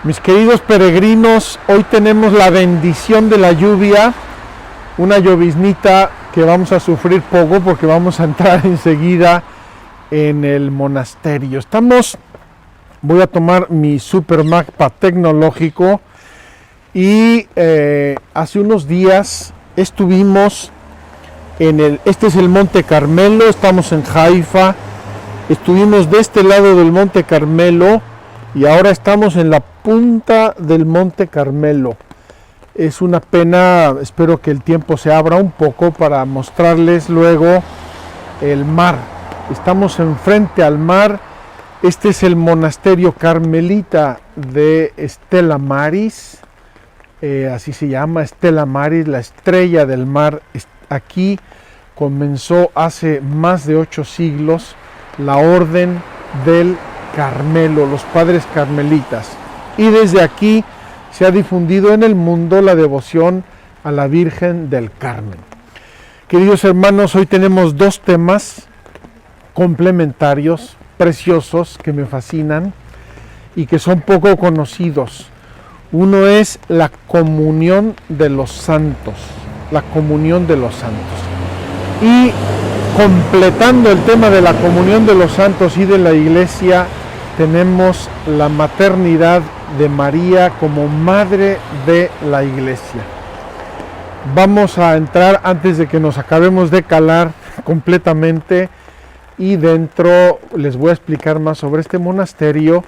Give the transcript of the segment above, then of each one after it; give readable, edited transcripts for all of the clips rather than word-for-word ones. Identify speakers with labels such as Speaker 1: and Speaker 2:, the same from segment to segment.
Speaker 1: Mis queridos peregrinos, hoy tenemos la bendición de la lluvia, una lloviznita que vamos a sufrir poco porque vamos a entrar enseguida en el monasterio. Voy a tomar mi super mapa tecnológico y hace unos días estuvimos este es el Monte Carmelo, estamos en Haifa, estuvimos de este lado del Monte Carmelo y ahora estamos en la punta del Monte Carmelo. Es una pena, espero que el tiempo se abra un poco para mostrarles luego el mar. Estamos enfrente al mar. Este es el monasterio carmelita de Stella Maris, así se llama, Stella Maris, la estrella del mar. Aquí comenzó hace más de 8 siglos la orden del Carmelo, los padres carmelitas, y desde aquí se ha difundido en el mundo la devoción a la Virgen del Carmen. Queridos hermanos, hoy tenemos 2 temas complementarios, preciosos, que me fascinan y que son poco conocidos. Uno es la comunión de los santos, la comunión de los santos. Y completando el tema de la comunión de los santos y de la Iglesia, tenemos la maternidad de María como madre de la Iglesia. Vamos a entrar antes de que nos acabemos de calar completamente, y dentro les voy a explicar más sobre este monasterio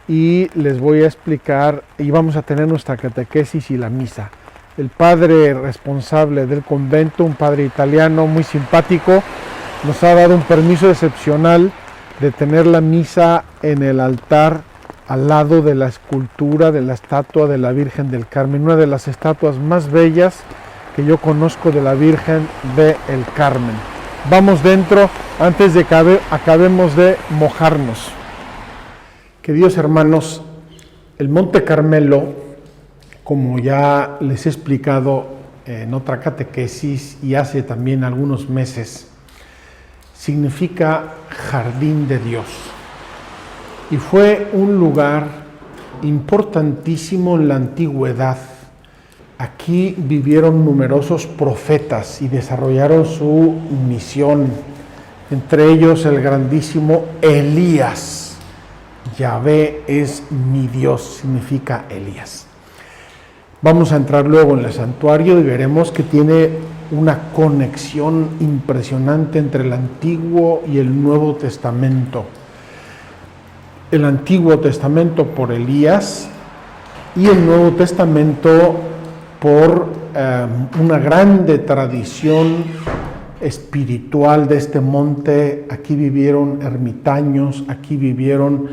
Speaker 1: y les voy a explicar, y vamos a tener nuestra catequesis y la misa. El padre responsable del convento, un padre italiano muy simpático, nos ha dado un permiso excepcional de tener la misa en el altar al lado de la escultura de la estatua de la Virgen del Carmen, una de las estatuas más bellas que yo conozco de la Virgen del Carmen. Vamos dentro antes de que acabemos de mojarnos. Queridos hermanos, el Monte Carmelo, como ya les he explicado en otra catequesis y hace también algunos meses, significa jardín de Dios. Y fue un lugar importantísimo en la antigüedad. Aquí vivieron numerosos profetas y desarrollaron su misión, entre ellos el grandísimo Elías. Yahvé es mi Dios, significa Elías. Vamos a entrar luego en el santuario y veremos que tiene una conexión impresionante entre el Antiguo y el Nuevo Testamento. El Antiguo Testamento por Elías y el Nuevo Testamento por una grande tradición espiritual de este monte. Aquí vivieron ermitaños, aquí vivieron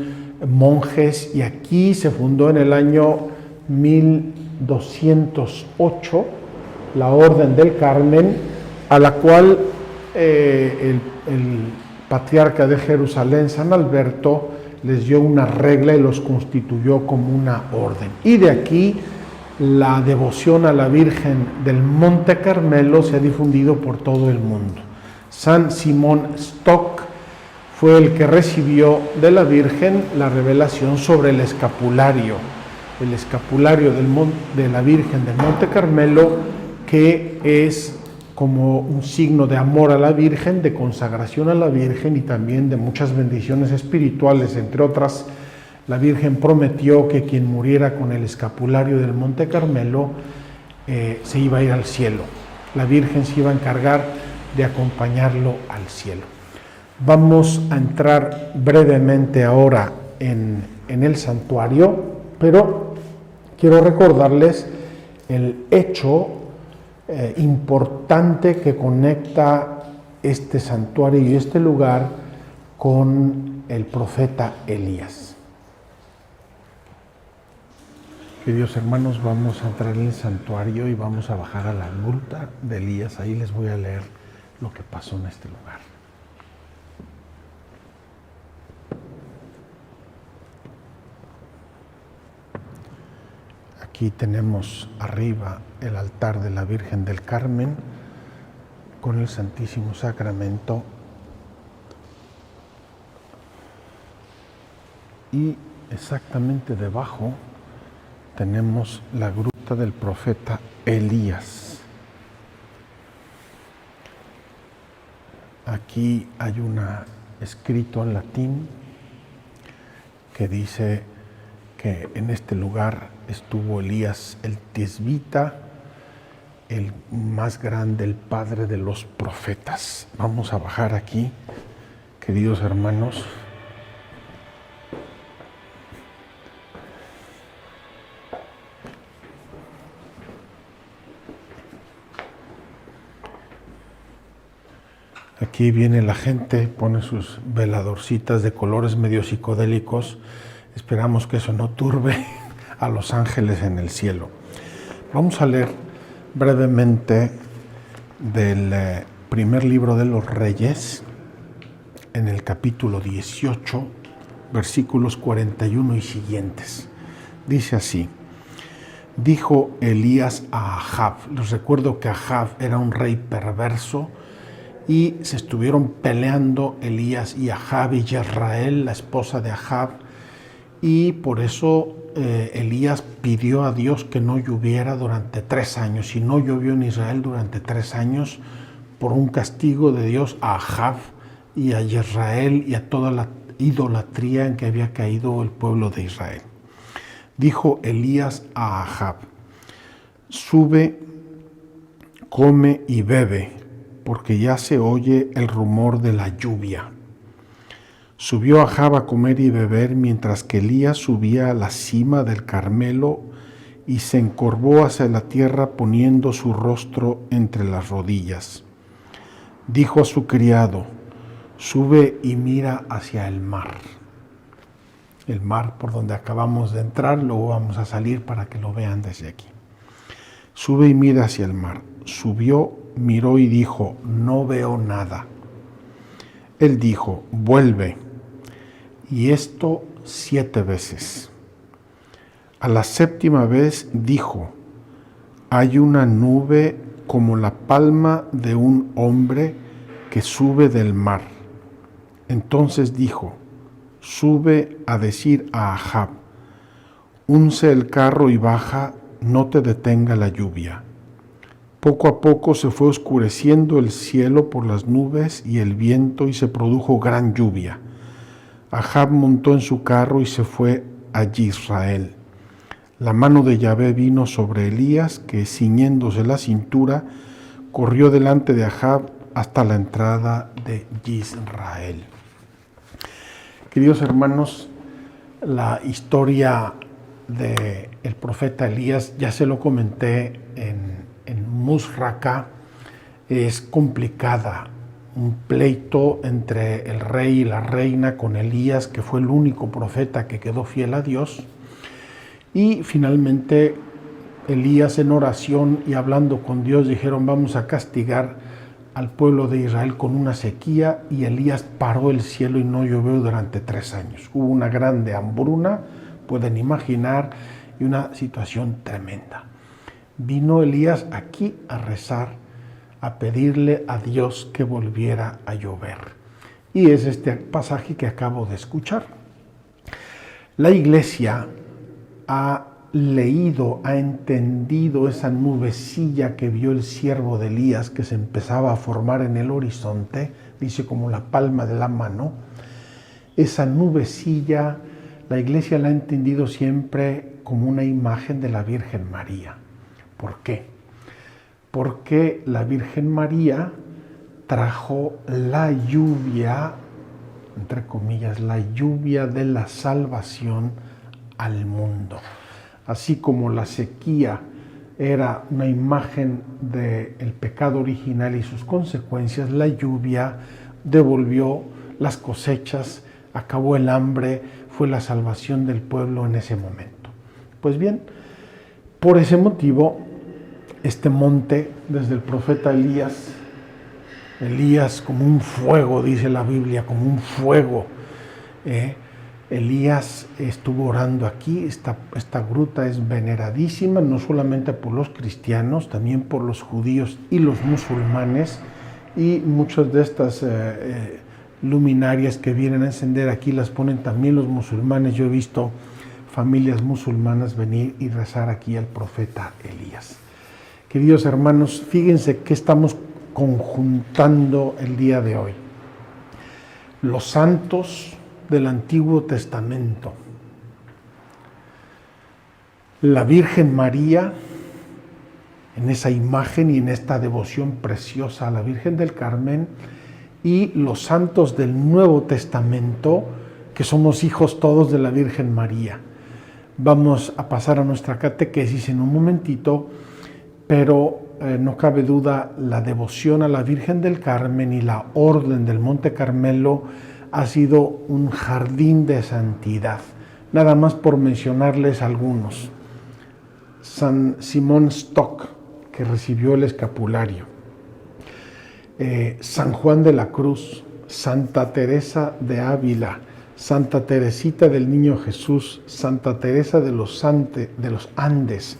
Speaker 1: monjes y aquí se fundó en el año 1208 la Orden del Carmen, a la cual el patriarca de Jerusalén, San Alberto, les dio una regla y los constituyó como una orden. Y de aquí la devoción a la Virgen del Monte Carmelo se ha difundido por todo el mundo. San Simón Stock fue el que recibió de la Virgen la revelación sobre el escapulario de la Virgen del Monte Carmelo, que es como un signo de amor a la Virgen, de consagración a la Virgen y también de muchas bendiciones espirituales. Entre otras, la Virgen prometió que quien muriera con el escapulario del Monte Carmelo se iba a ir al cielo. La Virgen se iba a encargar de acompañarlo al cielo. Vamos a entrar brevemente ahora en el santuario, pero quiero recordarles el hecho importante que conecta este santuario y este lugar con el profeta Elías. Queridos hermanos, vamos a entrar en el santuario y vamos a bajar a la gruta de Elías. Ahí les voy a leer lo que pasó en este lugar. Aquí tenemos arriba el altar de la Virgen del Carmen con el Santísimo Sacramento y exactamente debajo tenemos la gruta del profeta Elías. Aquí hay un escrito en latín que dice que en este lugar estuvo Elías el tisbita, el más grande, el padre de los profetas. Vamos a bajar aquí, queridos hermanos. Aquí viene la gente, pone sus veladorcitas de colores medio psicodélicos. Esperamos que eso no turbe a los ángeles en el cielo. Vamos a leer brevemente del primer libro de los Reyes, en el capítulo 18, versículos 41 y siguientes. Dice así: dijo Elías a Ahab. Les recuerdo que Ahab era un rey perverso y se estuvieron peleando Elías y Ahab y Jezrael, la esposa de Ahab, y por eso Elías pidió a Dios que no lloviera durante 3 años, y no llovió en Israel durante 3 años por un castigo de Dios a Ahab y a Jezrael y a toda la idolatría en que había caído el pueblo de Israel. Dijo Elías a Ahab: sube, come y bebe, porque ya se oye el rumor de la lluvia. Subió Ahab a comer y beber, mientras que Elías subía a la cima del Carmelo y se encorvó hacia la tierra poniendo su rostro entre las rodillas. Dijo a su criado: sube y mira hacia el mar. El mar por donde acabamos de entrar, luego vamos a salir para que lo vean desde aquí. Sube y mira hacia el mar. Subió, miró y dijo: no veo nada. Él dijo: vuelve, y esto 7 veces. A la 7ª vez dijo: hay una nube como la palma de un hombre que sube del mar. Entonces dijo: sube a decir a Ahab: unce el carro y baja, no te detenga la lluvia. Poco a poco se fue oscureciendo el cielo por las nubes y el viento, y se produjo gran lluvia. Ahab montó en su carro y se fue a Jezreel. La mano de Yahvé vino sobre Elías, que ciñéndose la cintura, corrió delante de Ahab hasta la entrada de Jezreel. Queridos hermanos, la historia del profeta Elías, ya se lo comenté en Musraca, es complicada. Un pleito entre el rey y la reina con Elías, que fue el único profeta que quedó fiel a Dios. Y finalmente Elías, en oración y hablando con Dios, dijeron: vamos a castigar al pueblo de Israel con una sequía, y Elías paró el cielo y no llovió durante 3 años. Hubo una grande hambruna, pueden imaginar, y una situación tremenda. Vino Elías aquí a rezar, a pedirle a Dios que volviera a llover. Y es este pasaje que acabo de escuchar. La iglesia ha leído, ha entendido esa nubecilla que vio el siervo de Elías, que se empezaba a formar en el horizonte, dice como la palma de la mano. Esa nubecilla, la iglesia la ha entendido siempre como una imagen de la Virgen María. ¿Por qué? Porque la Virgen María trajo la lluvia, entre comillas, la lluvia de la salvación al mundo. Así como la sequía era una imagen del pecado original y sus consecuencias, la lluvia devolvió las cosechas, acabó el hambre, fue la salvación del pueblo en ese momento. Pues bien, por ese motivo, este monte, desde el profeta Elías como un fuego, dice la Biblia, como un fuego, Elías estuvo orando aquí. Esta gruta es veneradísima, no solamente por los cristianos, también por los judíos y los musulmanes, y muchas de estas luminarias que vienen a encender aquí las ponen también los musulmanes. Yo he visto familias musulmanas venir y rezar aquí al profeta Elías. Queridos hermanos, fíjense qué estamos conjuntando el día de hoy. Los santos del Antiguo Testamento, la Virgen María, en esa imagen y en esta devoción preciosa a la Virgen del Carmen, y los santos del Nuevo Testamento, que somos hijos todos de la Virgen María. Vamos a pasar a nuestra catequesis en un momentito, pero no cabe duda, la devoción a la Virgen del Carmen y la Orden del Monte Carmelo ha sido un jardín de santidad. Nada más por mencionarles algunos. San Simón Stock, que recibió el escapulario. San Juan de la Cruz, Santa Teresa de Ávila, Santa Teresita del Niño Jesús, Santa Teresa de los Andes,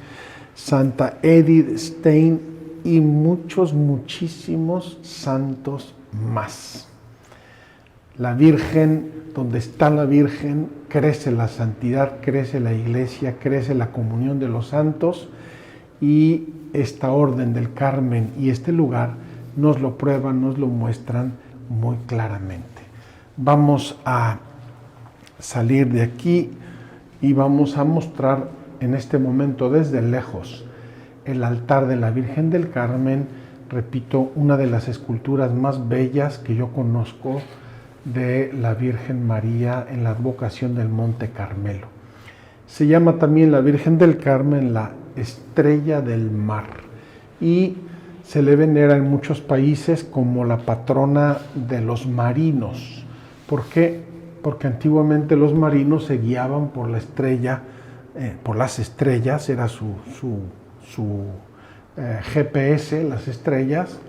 Speaker 1: Santa Edith Stein y muchísimos santos más. La Virgen, donde está la Virgen, crece la santidad, crece la iglesia, crece la comunión de los santos, y esta Orden del Carmen y este lugar nos lo prueban, nos lo muestran muy claramente. Vamos a salir de aquí y vamos a mostrar en este momento desde lejos el altar de la Virgen del Carmen, repito, una de las esculturas más bellas que yo conozco de la Virgen María en la advocación del Monte Carmelo. Se llama también la Virgen del Carmen la Estrella del Mar y se le venera en muchos países como la patrona de los marinos. ¿Por qué? Porque antiguamente los marinos se guiaban por la estrella, por las estrellas, era su GPS, las estrellas,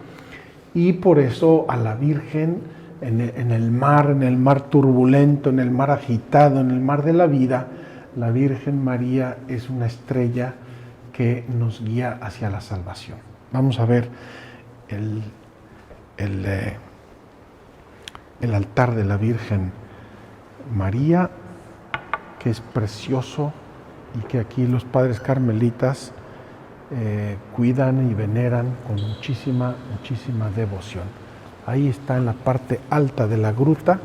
Speaker 1: y por eso a la Virgen en el mar turbulento, en el mar agitado, en el mar de la vida, la Virgen María es una estrella que nos guía hacia la salvación. Vamos a ver el altar de la Virgen María, que es precioso y que aquí los padres carmelitas cuidan y veneran con muchísima devoción. Ahí está en la parte alta de la gruta.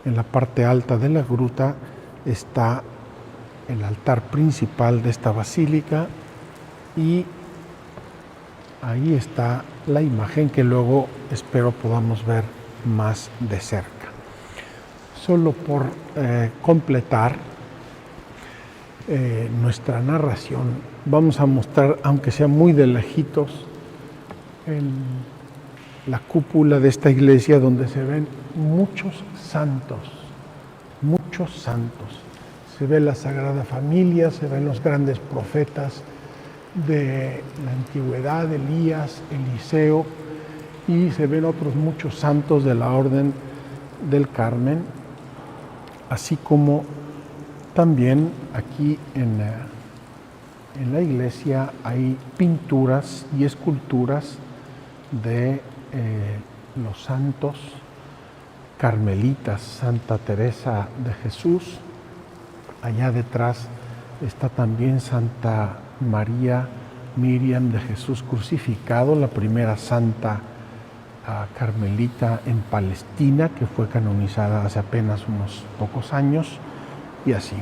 Speaker 1: En la parte alta de la gruta está el altar principal de esta basílica y ahí está la imagen que luego espero podamos ver más de cerca. Solo por completar nuestra narración, vamos a mostrar, aunque sea muy de lejitos, la cúpula de esta iglesia donde se ven muchos santos. Se ve la Sagrada Familia, se ven los grandes profetas de la antigüedad, Elías, Eliseo, y se ven otros muchos santos de la Orden del Carmen, así como también aquí en la iglesia hay pinturas y esculturas de los santos carmelitas, Santa Teresa de Jesús. Allá detrás está también Santa María Miriam de Jesús crucificado, la primera santa carmelita en Palestina, que fue canonizada hace apenas unos pocos años, y así.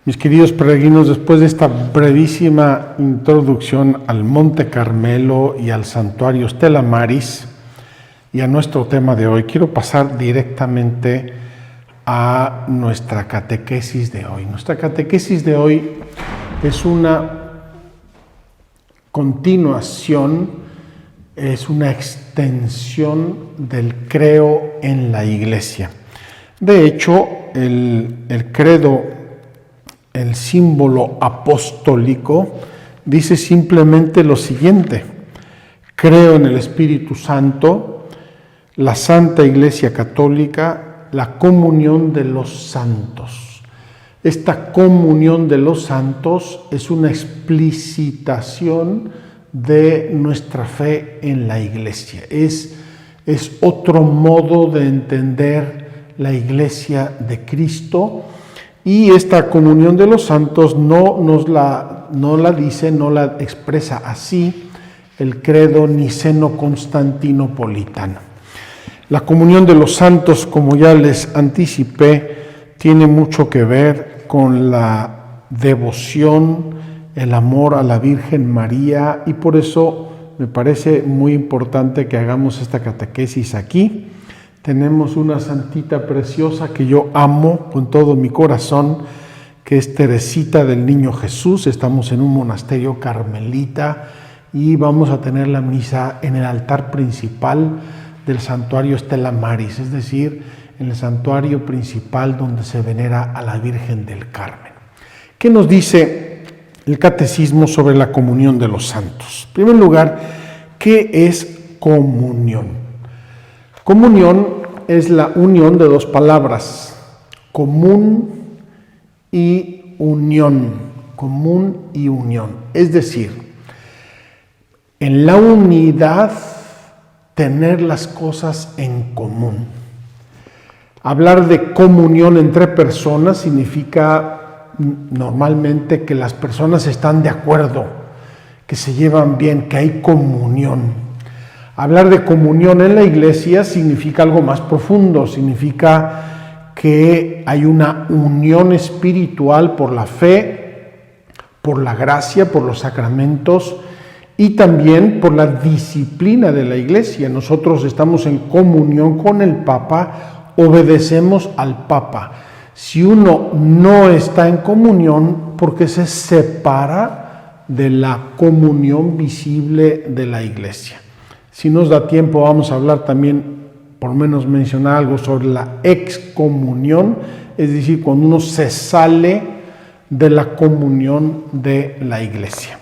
Speaker 1: Mis queridos peregrinos, después de esta brevísima introducción al Monte Carmelo y al santuario Stella Maris y a nuestro tema de hoy, quiero pasar directamente a nuestra catequesis de hoy. Nuestra catequesis de hoy es una continuación, es una extensión del creo en la Iglesia. De hecho, el credo, el símbolo apostólico, dice simplemente lo siguiente: creo en el Espíritu Santo, la Santa Iglesia Católica, la comunión de los santos. Esta comunión de los santos es una explicitación de nuestra fe en la Iglesia. Es otro modo de entender la iglesia de Cristo. Y esta comunión de los santos no la dice, no la expresa así el credo niceno-constantinopolitano. La comunión de los santos, como ya les anticipé, tiene mucho que ver con la devoción, el amor a la Virgen María, y por eso me parece muy importante que hagamos esta catequesis aquí. Tenemos una santita preciosa que yo amo con todo mi corazón, que es Teresita del Niño Jesús. Estamos en un monasterio carmelita y vamos a tener la misa en el altar principal del santuario Stella Maris, es decir, en el santuario principal donde se venera a la Virgen del Carmen. ¿Qué nos dice el catecismo sobre la comunión de los santos? En primer lugar, ¿qué es comunión? Comunión es la unión de dos palabras, común y unión, común y unión. Es decir, en la unidad tener las cosas en común. Hablar de comunión entre personas significa normalmente que las personas están de acuerdo, que se llevan bien, que hay comunión. Hablar de comunión en la iglesia significa algo más profundo, significa que hay una unión espiritual por la fe, por la gracia, por los sacramentos y también por la disciplina de la iglesia. Nosotros estamos en comunión con el Papa, obedecemos al Papa. Si uno no está en comunión, porque se separa de la comunión visible de la iglesia. Si nos da tiempo, vamos a hablar también, por lo menos mencionar algo sobre la excomunión, es decir, cuando uno se sale de la comunión de la iglesia.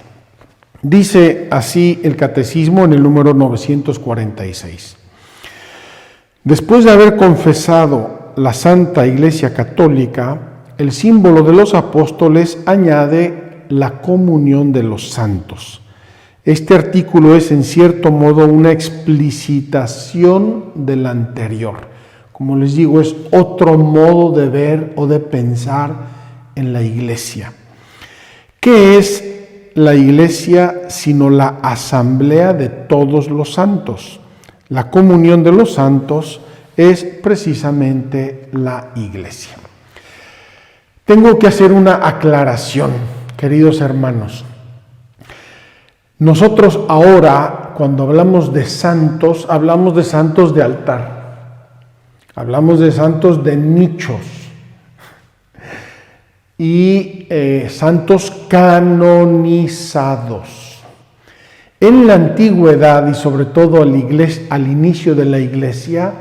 Speaker 1: Dice así el catecismo en el número 946. Después de haber confesado la Santa Iglesia Católica, el símbolo de los apóstoles añade la comunión de los santos. Este artículo es en cierto modo una explicitación del anterior. Como les digo, es otro modo de ver o de pensar en la iglesia. ¿Qué es la iglesia sino la asamblea de todos los santos? La comunión de los santos es precisamente la iglesia. Tengo que hacer una aclaración, queridos hermanos. Nosotros ahora, cuando hablamos de santos de altar, hablamos de santos de nichos y santos canonizados. En la antigüedad y sobre todo al inicio de la iglesia,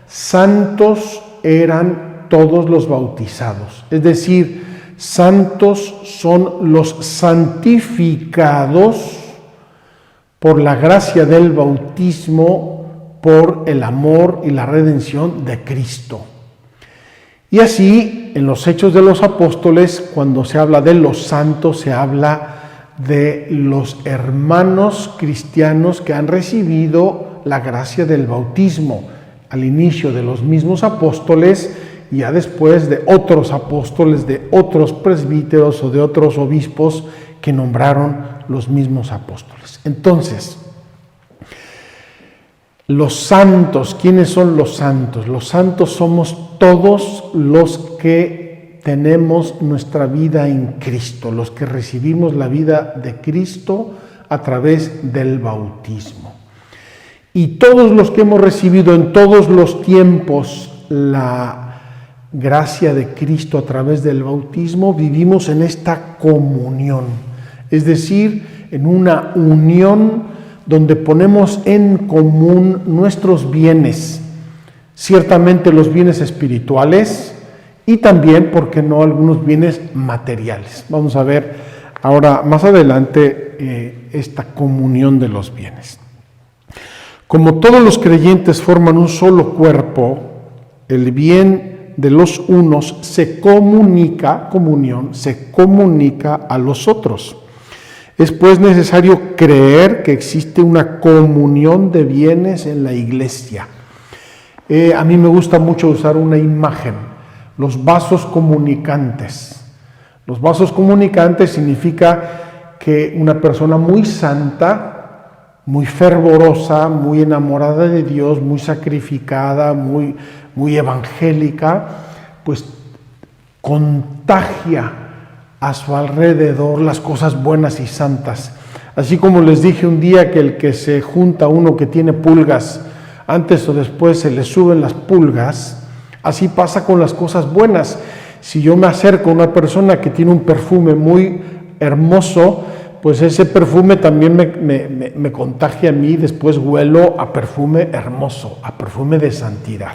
Speaker 1: santos eran todos los bautizados, es decir, santos son los santificados por la gracia del bautismo, por el amor y la redención de Cristo. Y así, en los Hechos de los Apóstoles, cuando se habla de los santos, se habla de los hermanos cristianos que han recibido la gracia del bautismo, al inicio de los mismos apóstoles y ya después de otros apóstoles, de otros presbíteros o de otros obispos que nombraron los mismos apóstoles. Entonces, los santos, ¿quiénes son los santos? Los santos somos todos los que tenemos nuestra vida en Cristo, los que recibimos la vida de Cristo a través del bautismo. Y todos los que hemos recibido en todos los tiempos la gracia de Cristo a través del bautismo, vivimos en esta comunión, es decir, en una unión donde ponemos en común nuestros bienes, ciertamente los bienes espirituales y también, ¿por qué no?, algunos bienes materiales. Vamos a ver ahora más adelante esta comunión de los bienes. Como todos los creyentes forman un solo cuerpo, el bien de los unos se comunica, comunión, se comunica a los otros. Es pues necesario creer que existe una comunión de bienes en la iglesia. A mí me gusta mucho usar una imagen, los vasos comunicantes. Los vasos comunicantes significa que una persona muy santa, muy fervorosa, muy enamorada de Dios, muy sacrificada, muy evangélica, pues contagia a su alrededor las cosas buenas y santas. Así como les dije un día que el que se junta uno que tiene pulgas, antes o después se le suben las pulgas, así pasa con las cosas buenas. Si yo me acerco a una persona que tiene un perfume muy hermoso, pues ese perfume también me contagia a mí, después huelo a perfume hermoso, a perfume de santidad.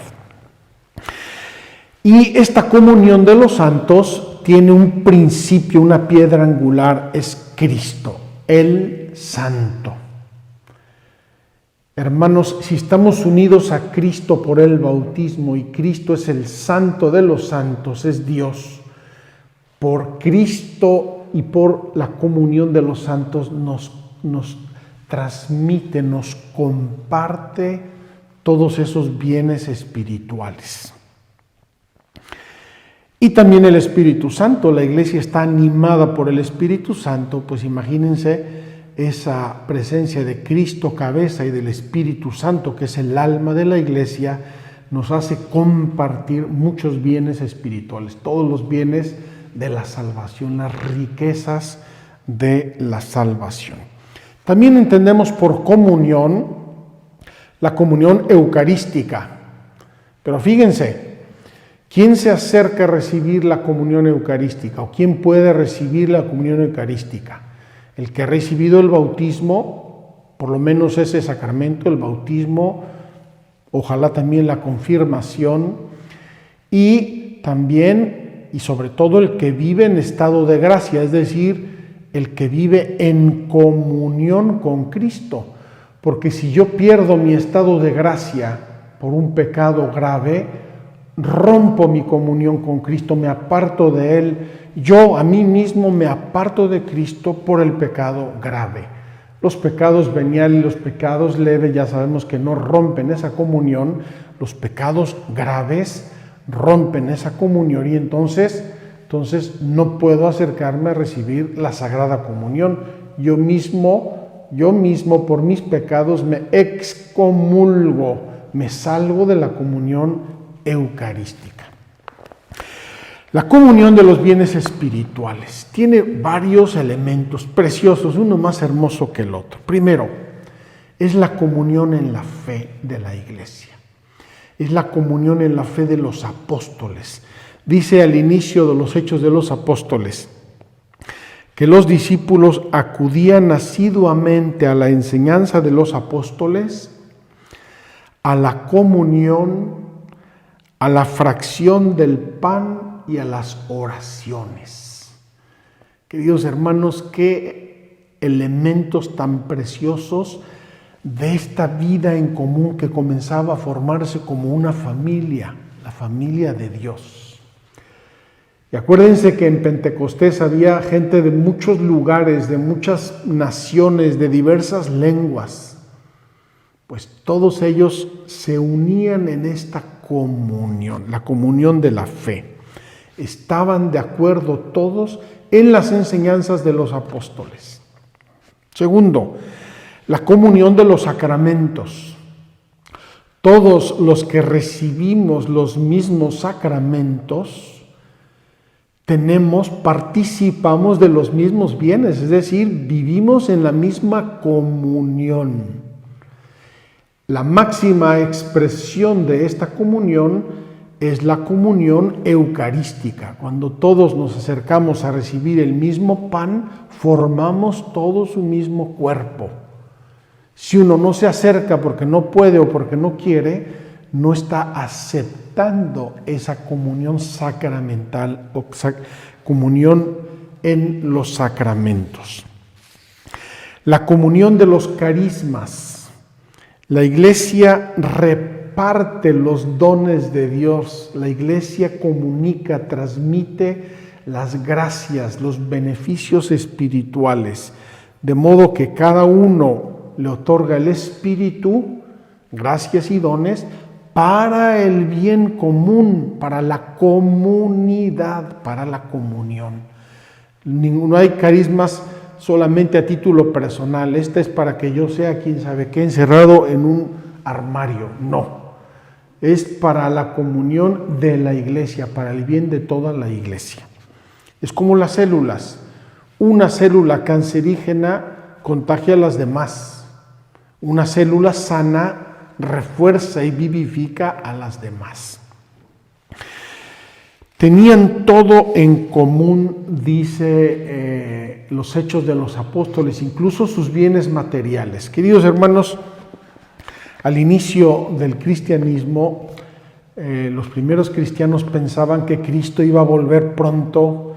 Speaker 1: Y esta comunión de los santos tiene un principio, una piedra angular, es Cristo, el Santo. Hermanos, si estamos unidos a Cristo por el bautismo y Cristo es el Santo de los santos, es Dios, por Cristo y por la comunión de los santos nos transmite, nos comparte todos esos bienes espirituales. Y también el Espíritu Santo, la iglesia está animada por el Espíritu Santo, pues imagínense esa presencia de Cristo cabeza y del Espíritu Santo, que es el alma de la iglesia, nos hace compartir muchos bienes espirituales, todos los bienes de la salvación, las riquezas de la salvación. También entendemos por comunión la comunión eucarística, pero fíjense, ¿quién se acerca a recibir la comunión eucarística o quién puede recibir la comunión eucarística? El que ha recibido el bautismo, por lo menos ese sacramento, el bautismo, ojalá también la confirmación, y también y sobre todo el que vive en estado de gracia, es decir, el que vive en comunión con Cristo. Porque si yo pierdo mi estado de gracia por un pecado grave, rompo mi comunión con Cristo, me aparto de Él. Yo a mí mismo me aparto de Cristo por el pecado grave. Los pecados veniales y los pecados leves ya sabemos que no rompen esa comunión. Los pecados graves rompen esa comunión y entonces no puedo acercarme a recibir la Sagrada Comunión. Yo mismo por mis pecados me excomulgo, me salgo de la comunión eucarística. La comunión de los bienes espirituales tiene varios elementos preciosos, uno más hermoso que el otro. Primero, es la comunión en la fe de la iglesia. Es la comunión en la fe de los apóstoles. Dice al inicio de los Hechos de los Apóstoles que los discípulos acudían asiduamente a la enseñanza de los apóstoles, a la comunión, a la fracción del pan y a las oraciones. Queridos hermanos, qué elementos tan preciosos de esta vida en común que comenzaba a formarse como una familia, la familia de Dios. Y acuérdense que en Pentecostés había gente de muchos lugares, de muchas naciones, de diversas lenguas. Pues todos ellos se unían en esta comunión, la comunión de la fe. Estaban de acuerdo todos en las enseñanzas de los apóstoles. Segundo, la comunión de los sacramentos. Todos los que recibimos los mismos sacramentos participamos de los mismos bienes, es decir, vivimos en la misma comunión. La máxima expresión de esta comunión es la comunión eucarística. Cuando todos nos acercamos a recibir el mismo pan, formamos todos un mismo cuerpo. Si uno no se acerca porque no puede o porque no quiere, no está aceptando esa comunión sacramental o comunión en los sacramentos. La comunión de los carismas. La iglesia reparte los dones de Dios. La iglesia comunica, transmite las gracias, los beneficios espirituales, de modo que cada uno le otorga el Espíritu, gracias y dones, para el bien común, para la comunidad, para la comunión. No hay carismas solamente a título personal. Este es para que yo sea quien sabe qué, encerrado en un armario. No. Es para la comunión de la iglesia, para el bien de toda la iglesia. Es como las células. Una célula cancerígena contagia a las demás. Una célula sana refuerza y vivifica a las demás. Tenían todo en común, dice los Hechos de los Apóstoles, incluso sus bienes materiales. Queridos hermanos, al inicio del cristianismo, los primeros cristianos pensaban que Cristo iba a volver pronto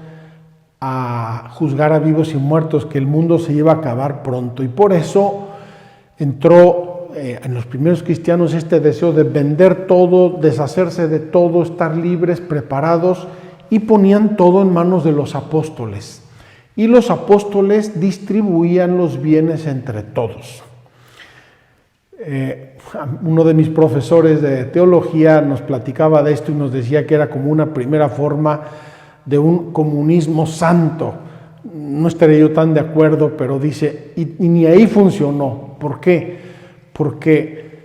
Speaker 1: a juzgar a vivos y muertos, que el mundo se iba a acabar pronto, y por eso entró en los primeros cristianos este deseo de vender todo, deshacerse de todo, estar libres, preparados, y ponían todo en manos de los apóstoles. Y los apóstoles distribuían los bienes entre todos. Uno de mis profesores de teología nos platicaba de esto y nos decía que era como una primera forma de un comunismo santo. No estaré yo tan de acuerdo, pero dice, y ni ahí funcionó. ¿Por qué? Porque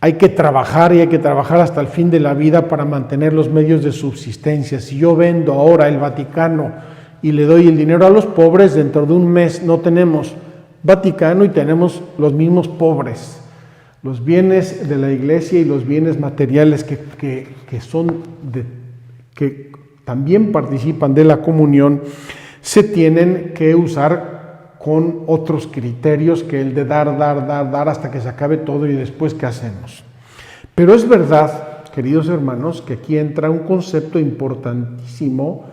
Speaker 1: hay que trabajar y hay que trabajar hasta el fin de la vida para mantener los medios de subsistencia. Si yo vendo ahora el Vaticano y le doy el dinero a los pobres, dentro de un mes no tenemos Vaticano y tenemos los mismos pobres. Los bienes de la iglesia y los bienes materiales que también participan de la comunión se tienen que usar con otros criterios que el de dar hasta que se acabe todo y después ¿qué hacemos? Pero es verdad, queridos hermanos, que aquí entra un concepto importantísimo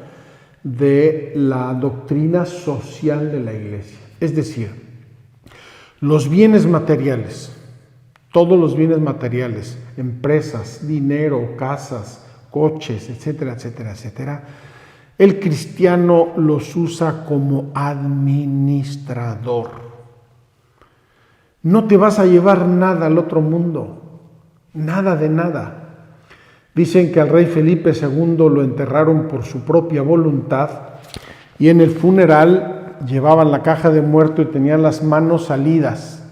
Speaker 1: de la doctrina social de la iglesia. Es decir, los bienes materiales, todos los bienes materiales, empresas, dinero, casas, coches, etcétera, etcétera, etcétera, el cristiano los usa como administrador. No te vas a llevar nada al otro mundo, nada de nada. Dicen que al rey Felipe II lo enterraron por su propia voluntad y en el funeral llevaban la caja de muerto y tenían las manos salidas.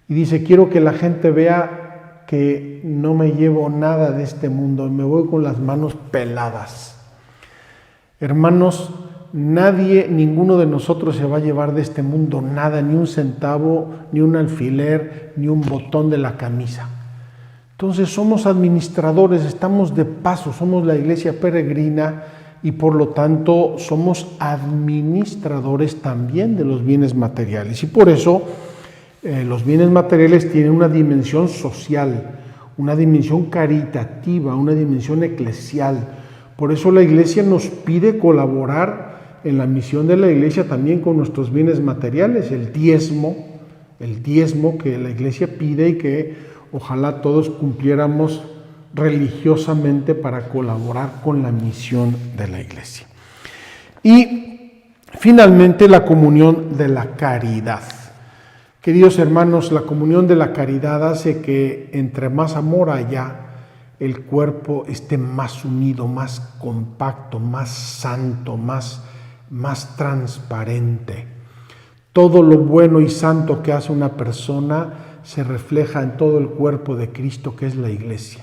Speaker 1: Y dice, quiero que la gente vea que no me llevo nada de este mundo, me voy con las manos peladas. Hermanos, ninguno de nosotros se va a llevar de este mundo nada, ni un centavo, ni un alfiler, ni un botón de la camisa. Entonces somos administradores, estamos de paso, somos la iglesia peregrina y por lo tanto somos administradores también de los bienes materiales. Y por eso los bienes materiales tienen una dimensión social, una dimensión caritativa, una dimensión eclesial. Por eso la iglesia nos pide colaborar en la misión de la iglesia también con nuestros bienes materiales, el diezmo que la iglesia pide y que ojalá todos cumpliéramos religiosamente para colaborar con la misión de la iglesia. Y finalmente la comunión de la caridad. Queridos hermanos, la comunión de la caridad hace que entre más amor haya, el cuerpo esté más unido, más compacto, más santo, más transparente. Todo lo bueno y santo que hace una persona se refleja en todo el cuerpo de Cristo, que es la iglesia.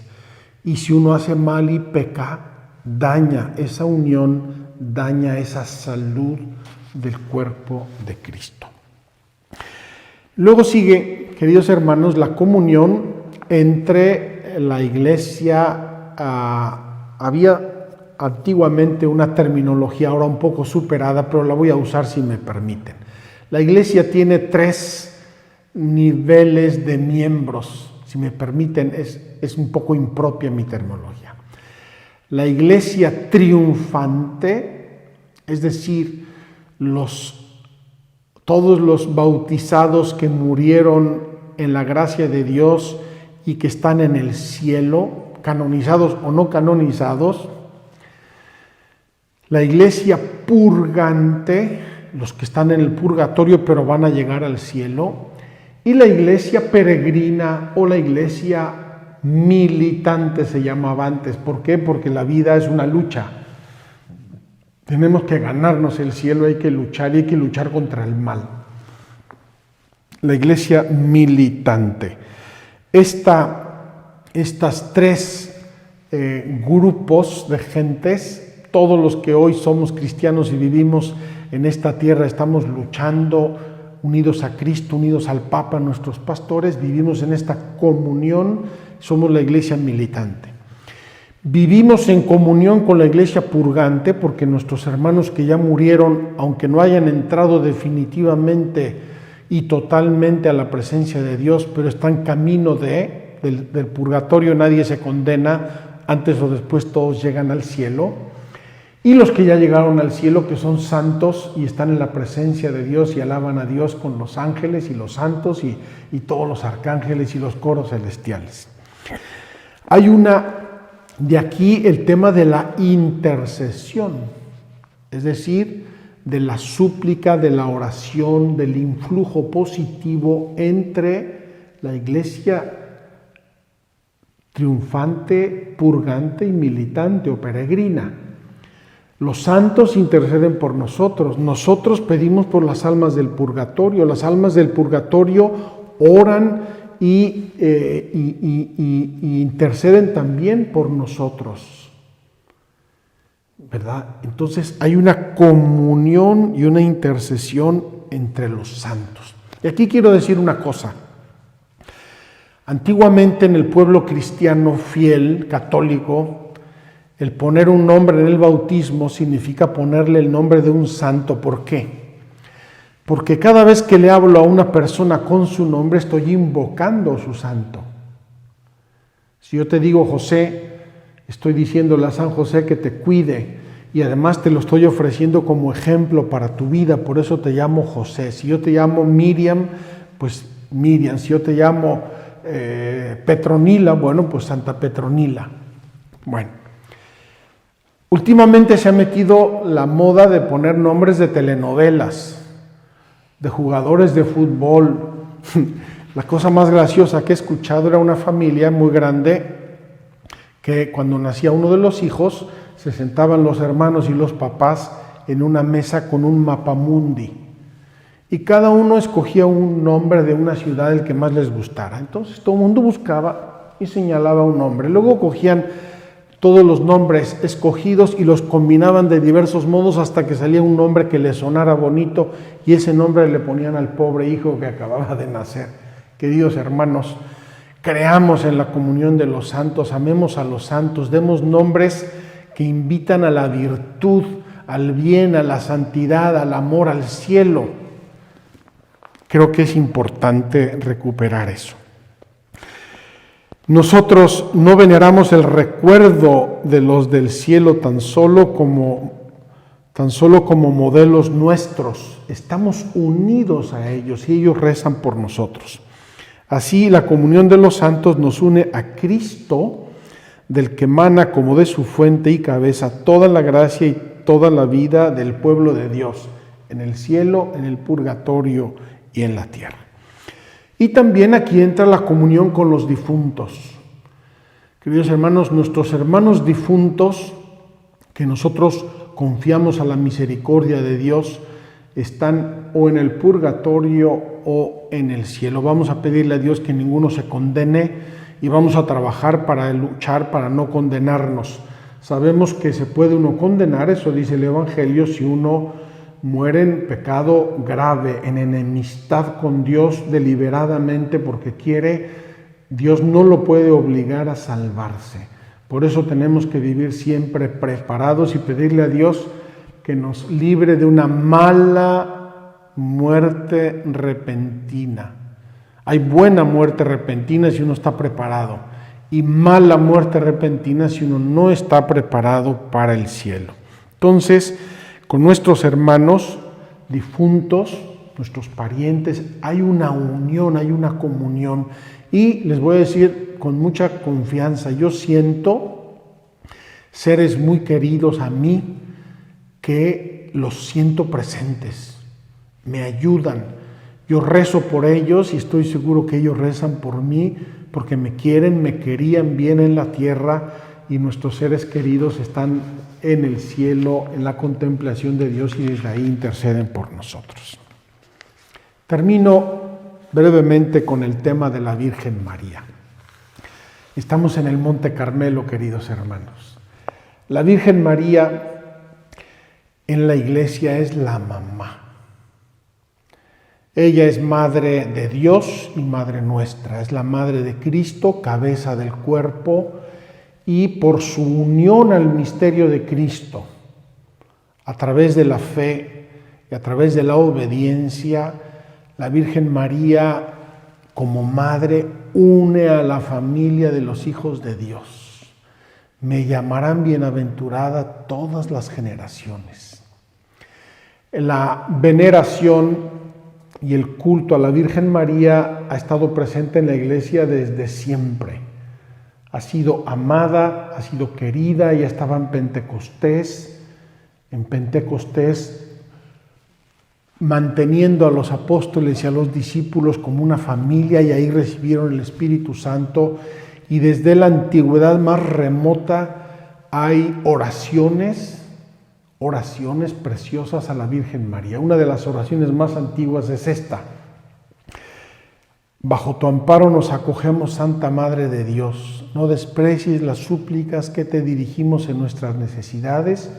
Speaker 1: Y si uno hace mal y peca, daña esa unión, daña esa salud del cuerpo de Cristo. Luego sigue, queridos hermanos, la comunión entre la iglesia. Había antiguamente una terminología ahora un poco superada, pero la voy a usar si me permiten. La iglesia tiene 3 niveles de miembros, si me permiten, es un poco impropia mi terminología. La iglesia triunfante, es decir, todos los bautizados que murieron en la gracia de Dios y que están en el cielo, canonizados o no canonizados. La iglesia purgante, los que están en el purgatorio pero van a llegar al cielo. Y la iglesia peregrina o la iglesia militante se llamaba antes. ¿Por qué? Porque la vida es una lucha. Tenemos que ganarnos el cielo, hay que luchar y hay que luchar contra el mal. La iglesia militante. Estas tres grupos de gentes, todos los que hoy somos cristianos y vivimos en esta tierra, estamos luchando unidos a Cristo, unidos al Papa, nuestros pastores, vivimos en esta comunión, somos la iglesia militante. Vivimos en comunión con la iglesia purgante porque nuestros hermanos que ya murieron, aunque no hayan entrado definitivamente y totalmente a la presencia de Dios, pero están camino del purgatorio, nadie se condena, antes o después todos llegan al cielo. Y los que ya llegaron al cielo, que son santos y están en la presencia de Dios y alaban a Dios con los ángeles y los santos y todos los arcángeles y los coros celestiales. Hay de aquí el tema de la intercesión, es decir, de la súplica, de la oración, del influjo positivo entre la iglesia triunfante, purgante y militante o peregrina. Los santos interceden por nosotros, nosotros pedimos por las almas del purgatorio, las almas del purgatorio oran y interceden también por nosotros, ¿verdad? Entonces hay una comunión y una intercesión entre los santos. Y aquí quiero decir una cosa. Antiguamente en el pueblo cristiano fiel, católico, el poner un nombre en el bautismo significa ponerle el nombre de un santo. ¿Por qué? Porque cada vez que le hablo a una persona con su nombre, estoy invocando a su santo. Si yo te digo José, estoy diciéndole a San José que te cuide y además te lo estoy ofreciendo como ejemplo para tu vida, por eso te llamo José. Si yo te llamo Miriam, pues Miriam. Si yo te llamo Petronila, bueno, pues Santa Petronila. Bueno. Últimamente se ha metido la moda de poner nombres de telenovelas, de jugadores de fútbol. La cosa más graciosa que he escuchado era una familia muy grande que cuando nacía uno de los hijos se sentaban los hermanos y los papás en una mesa con un mapamundi y cada uno escogía un nombre de una ciudad el que más les gustara. Entonces todo el mundo buscaba y señalaba un nombre. Luego cogían todos los nombres escogidos y los combinaban de diversos modos hasta que salía un nombre que le sonara bonito y ese nombre le ponían al pobre hijo que acababa de nacer. Queridos hermanos, creamos en la comunión de los santos, amemos a los santos, demos nombres que invitan a la virtud, al bien, a la santidad, al amor, al cielo. Creo que es importante recuperar eso. Nosotros no veneramos el recuerdo de los del cielo tan solo como modelos nuestros. Estamos unidos a ellos y ellos rezan por nosotros. Así, la comunión de los santos nos une a Cristo, del que emana como de su fuente y cabeza toda la gracia y toda la vida del pueblo de Dios, en el cielo, en el purgatorio y en la tierra. Y también aquí entra la comunión con los difuntos. Queridos hermanos, nuestros hermanos difuntos, que nosotros confiamos a la misericordia de Dios, están o en el purgatorio o en el cielo. Vamos a pedirle a Dios que ninguno se condene y vamos a trabajar para luchar, para no condenarnos. Sabemos que se puede uno condenar, eso dice el Evangelio, si uno muere en pecado grave, en enemistad con Dios deliberadamente porque quiere, Dios no lo puede obligar a salvarse. Por eso tenemos que vivir siempre preparados y pedirle a Dios que nos libre de una mala muerte repentina. Hay buena muerte repentina si uno está preparado y mala muerte repentina si uno no está preparado para el cielo. Entonces, con nuestros hermanos difuntos, nuestros parientes, hay una unión, hay una comunión. Y les voy a decir con mucha confianza, yo siento seres muy queridos a mí que los siento presentes, me ayudan, Yo rezo por ellos y estoy seguro que ellos rezan por mí porque me quieren, me querían bien en la tierra y nuestros seres queridos están en el cielo, en la contemplación de Dios y desde ahí interceden por nosotros. Termino brevemente con el tema de la Virgen María. Estamos en el Monte Carmelo, queridos hermanos. La Virgen María en la iglesia es la mamá. Ella es madre de Dios y madre nuestra. Es la madre de Cristo, cabeza del cuerpo, y por su unión al misterio de Cristo, a través de la fe y a través de la obediencia, la Virgen María como madre une a la familia de los hijos de Dios. Me llamarán bienaventurada todas las generaciones. La veneración y el culto a la Virgen María ha estado presente en la iglesia desde siempre. Ha sido amada, ha sido querida, ya estaba en Pentecostés. En Pentecostés, manteniendo a los apóstoles y a los discípulos como una familia, y ahí recibieron el Espíritu Santo. Y desde la antigüedad más remota hay oraciones preciosas a la Virgen María. Una de las oraciones más antiguas es esta: bajo tu amparo nos acogemos, Santa Madre de Dios. No desprecies las súplicas que te dirigimos en nuestras necesidades,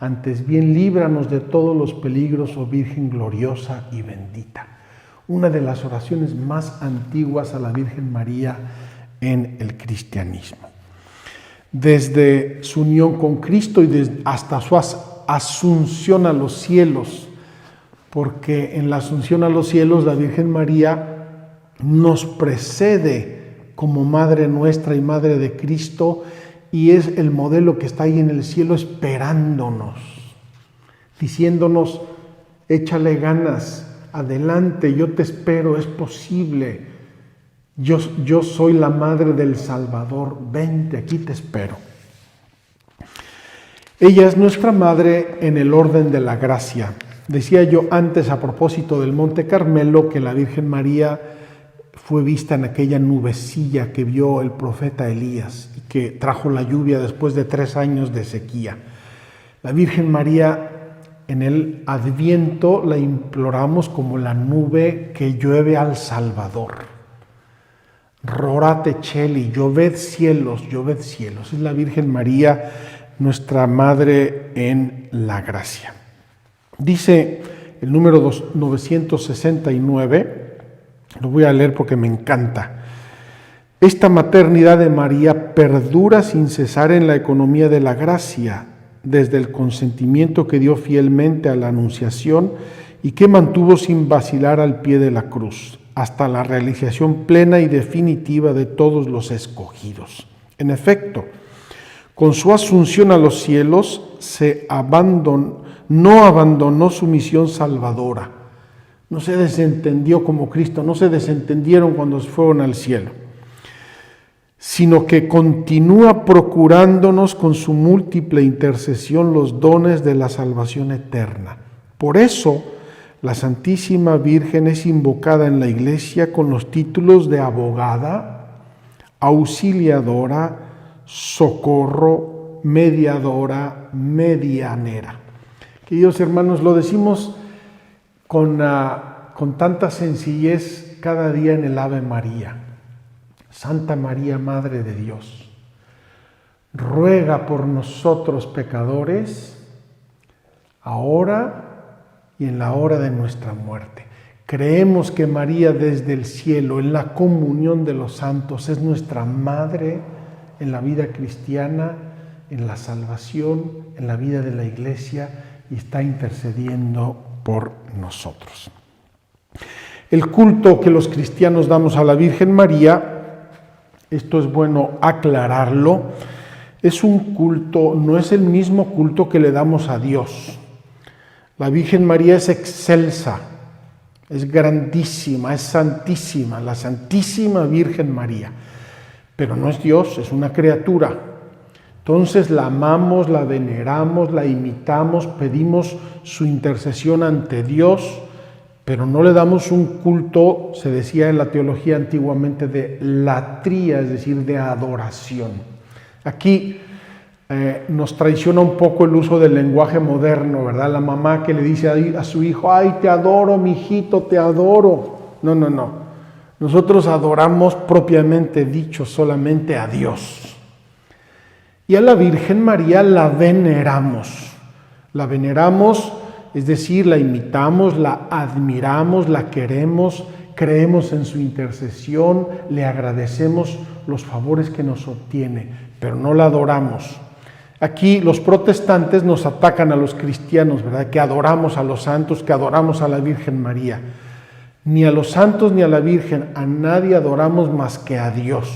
Speaker 1: antes bien líbranos de todos los peligros, oh Virgen gloriosa y bendita. Una de las oraciones más antiguas a la Virgen María en el cristianismo. Desde su unión con Cristo y hasta su asunción a los cielos, porque en la asunción a los cielos la Virgen María nos precede como Madre nuestra y Madre de Cristo, y es el modelo que está ahí en el cielo esperándonos, diciéndonos: échale ganas, adelante, yo te espero, es posible, yo soy la Madre del Salvador, vente, aquí te espero. Ella es nuestra Madre en el orden de la gracia. Decía yo antes, a propósito del Monte Carmelo, que la Virgen María fue vista en aquella nubecilla que vio el profeta Elías y que trajo la lluvia después de 3 años de sequía. La Virgen María en el Adviento la imploramos como la nube que llueve al Salvador. Rorate celi, lloved cielos, lloved cielos. Es la Virgen María, nuestra Madre en la gracia. Dice el número 969, lo voy a leer porque me encanta. Esta maternidad de María perdura sin cesar en la economía de la gracia, desde el consentimiento que dio fielmente a la Anunciación y que mantuvo sin vacilar al pie de la cruz, hasta la realización plena y definitiva de todos los escogidos. En efecto, con su asunción a los cielos no abandonó su misión salvadora. No se desentendió como Cristo, no se desentendieron cuando fueron al cielo, sino que continúa procurándonos con su múltiple intercesión los dones de la salvación eterna. Por eso, la Santísima Virgen es invocada en la Iglesia con los títulos de abogada, auxiliadora, socorro, mediadora, medianera. Queridos hermanos, lo decimos con tanta sencillez cada día en el Ave María. Santa María, Madre de Dios, ruega por nosotros pecadores, ahora y en la hora de nuestra muerte. Creemos que María desde el cielo, en la comunión de los santos, es nuestra Madre en la vida cristiana, en la salvación, en la vida de la Iglesia, y está intercediendo por nosotros. El culto que los cristianos damos a la Virgen María, esto es bueno aclararlo, es un culto, no es el mismo culto que le damos a Dios. La Virgen María es excelsa, es grandísima, es santísima, la Santísima Virgen María, pero no es Dios, es una criatura. Entonces la amamos, la veneramos, la imitamos, pedimos su intercesión ante Dios pero no le damos un culto, se decía en la teología antiguamente, de latría, es decir, de adoración. Aquí nos traiciona un poco el uso del lenguaje moderno, ¿verdad? La mamá que le dice a su hijo, ay, te adoro, mijito, te adoro. No, no, no. Nosotros adoramos propiamente dicho solamente a Dios. Y a la Virgen María la veneramos. La veneramos, es decir, la imitamos, la admiramos, la queremos, creemos en su intercesión, le agradecemos los favores que nos obtiene, pero no la adoramos. Aquí los protestantes nos atacan a los cristianos, ¿verdad? Que adoramos a los santos, que adoramos a la Virgen María. Ni a los santos ni a la Virgen, a nadie adoramos más que a Dios.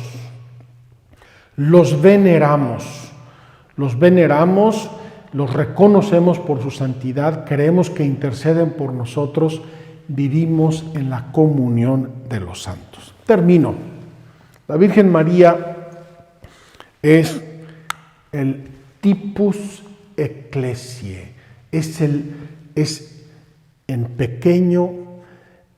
Speaker 1: Los veneramos, los reconocemos por su santidad, creemos que interceden por nosotros, vivimos en la comunión de los santos. Termino. La Virgen María es el Typus Ecclesiae, es en pequeño,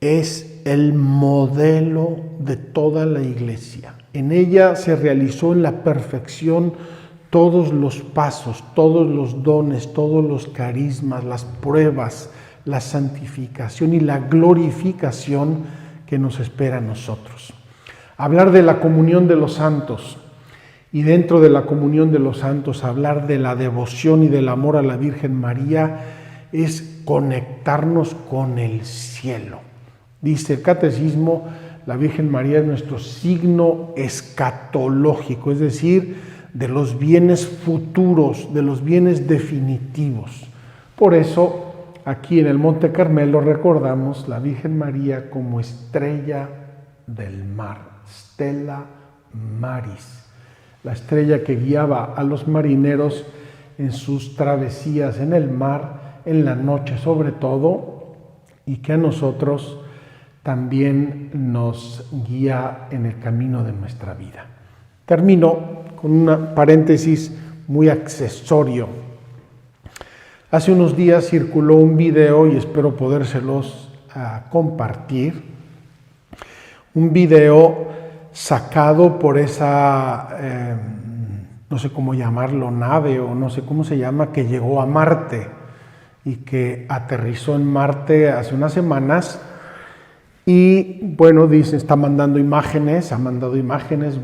Speaker 1: es el modelo de toda la Iglesia. En ella se realizó en la perfección todos los pasos, todos los dones, todos los carismas, las pruebas, la santificación y la glorificación que nos espera a nosotros. Hablar de la comunión de los santos y dentro de la comunión de los santos hablar de la devoción y del amor a la Virgen María es conectarnos con el cielo. Dice el Catecismo, la Virgen María es nuestro signo escatológico, es decir, de los bienes futuros, de los bienes definitivos. Por eso, aquí en el Monte Carmelo recordamos la Virgen María como estrella del mar, Stella Maris, la estrella que guiaba a los marineros en sus travesías en el mar, en la noche sobre todo, y que a nosotros también nos guía en el camino de nuestra vida. Termino con un paréntesis muy accesorio. Hace unos días circuló un video y espero podérselos compartir. Un video sacado por esa, no sé cómo llamarlo, nave o no sé cómo se llama, que llegó a Marte y que aterrizó en Marte hace unas semanas. Y bueno, dice, ha mandado imágenes,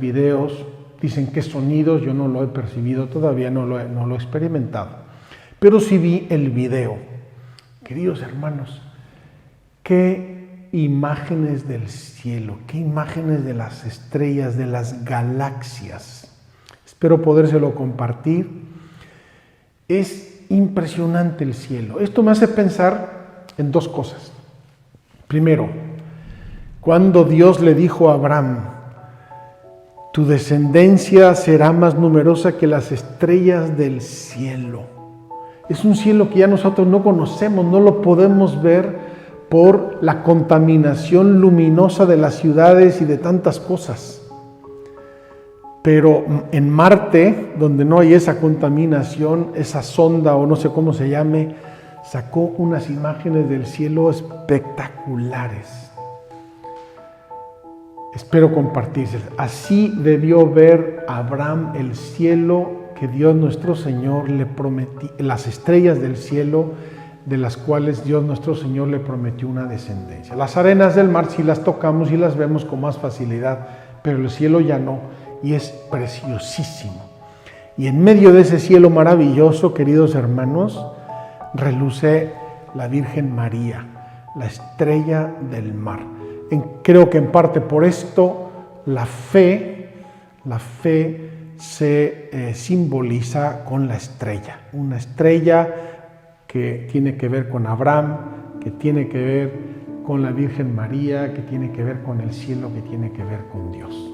Speaker 1: videos, dicen qué sonidos, yo no lo he percibido todavía, no lo he experimentado, pero sí vi el video. Queridos hermanos, qué imágenes del cielo, qué imágenes de las estrellas, de las galaxias. Espero podérselo compartir. Es impresionante el cielo. Esto me hace pensar en dos cosas. Primero, cuando Dios le dijo a Abraham, tu descendencia será más numerosa que las estrellas del cielo. Es un cielo que ya nosotros no conocemos, no lo podemos ver por la contaminación luminosa de las ciudades y de tantas cosas. Pero en Marte, donde no hay esa contaminación, esa sonda o no sé cómo se llame, sacó unas imágenes del cielo espectaculares. Espero compartírselas. Así debió ver Abraham el cielo que Dios nuestro Señor le prometió, las estrellas del cielo de las cuales Dios nuestro Señor le prometió una descendencia. Las arenas del mar sí las tocamos y las vemos con más facilidad, pero el cielo ya no, y es preciosísimo. Y en medio de ese cielo maravilloso, queridos hermanos, reluce la Virgen María, la estrella del mar. Creo que en parte por esto la fe se simboliza con la estrella, una estrella que tiene que ver con Abraham, que tiene que ver con la Virgen María, que tiene que ver con el cielo, que tiene que ver con Dios.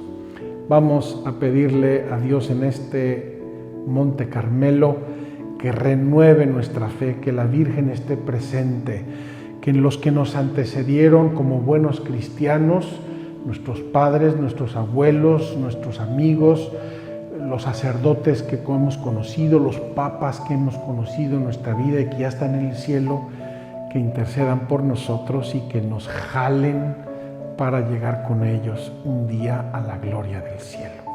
Speaker 1: Vamos a pedirle a Dios en este Monte Carmelo que renueve nuestra fe, que la Virgen esté presente, que los que nos antecedieron como buenos cristianos, nuestros padres, nuestros abuelos, nuestros amigos, los sacerdotes que hemos conocido, los papas que hemos conocido en nuestra vida y que ya están en el cielo, que intercedan por nosotros y que nos jalen para llegar con ellos un día a la gloria del cielo.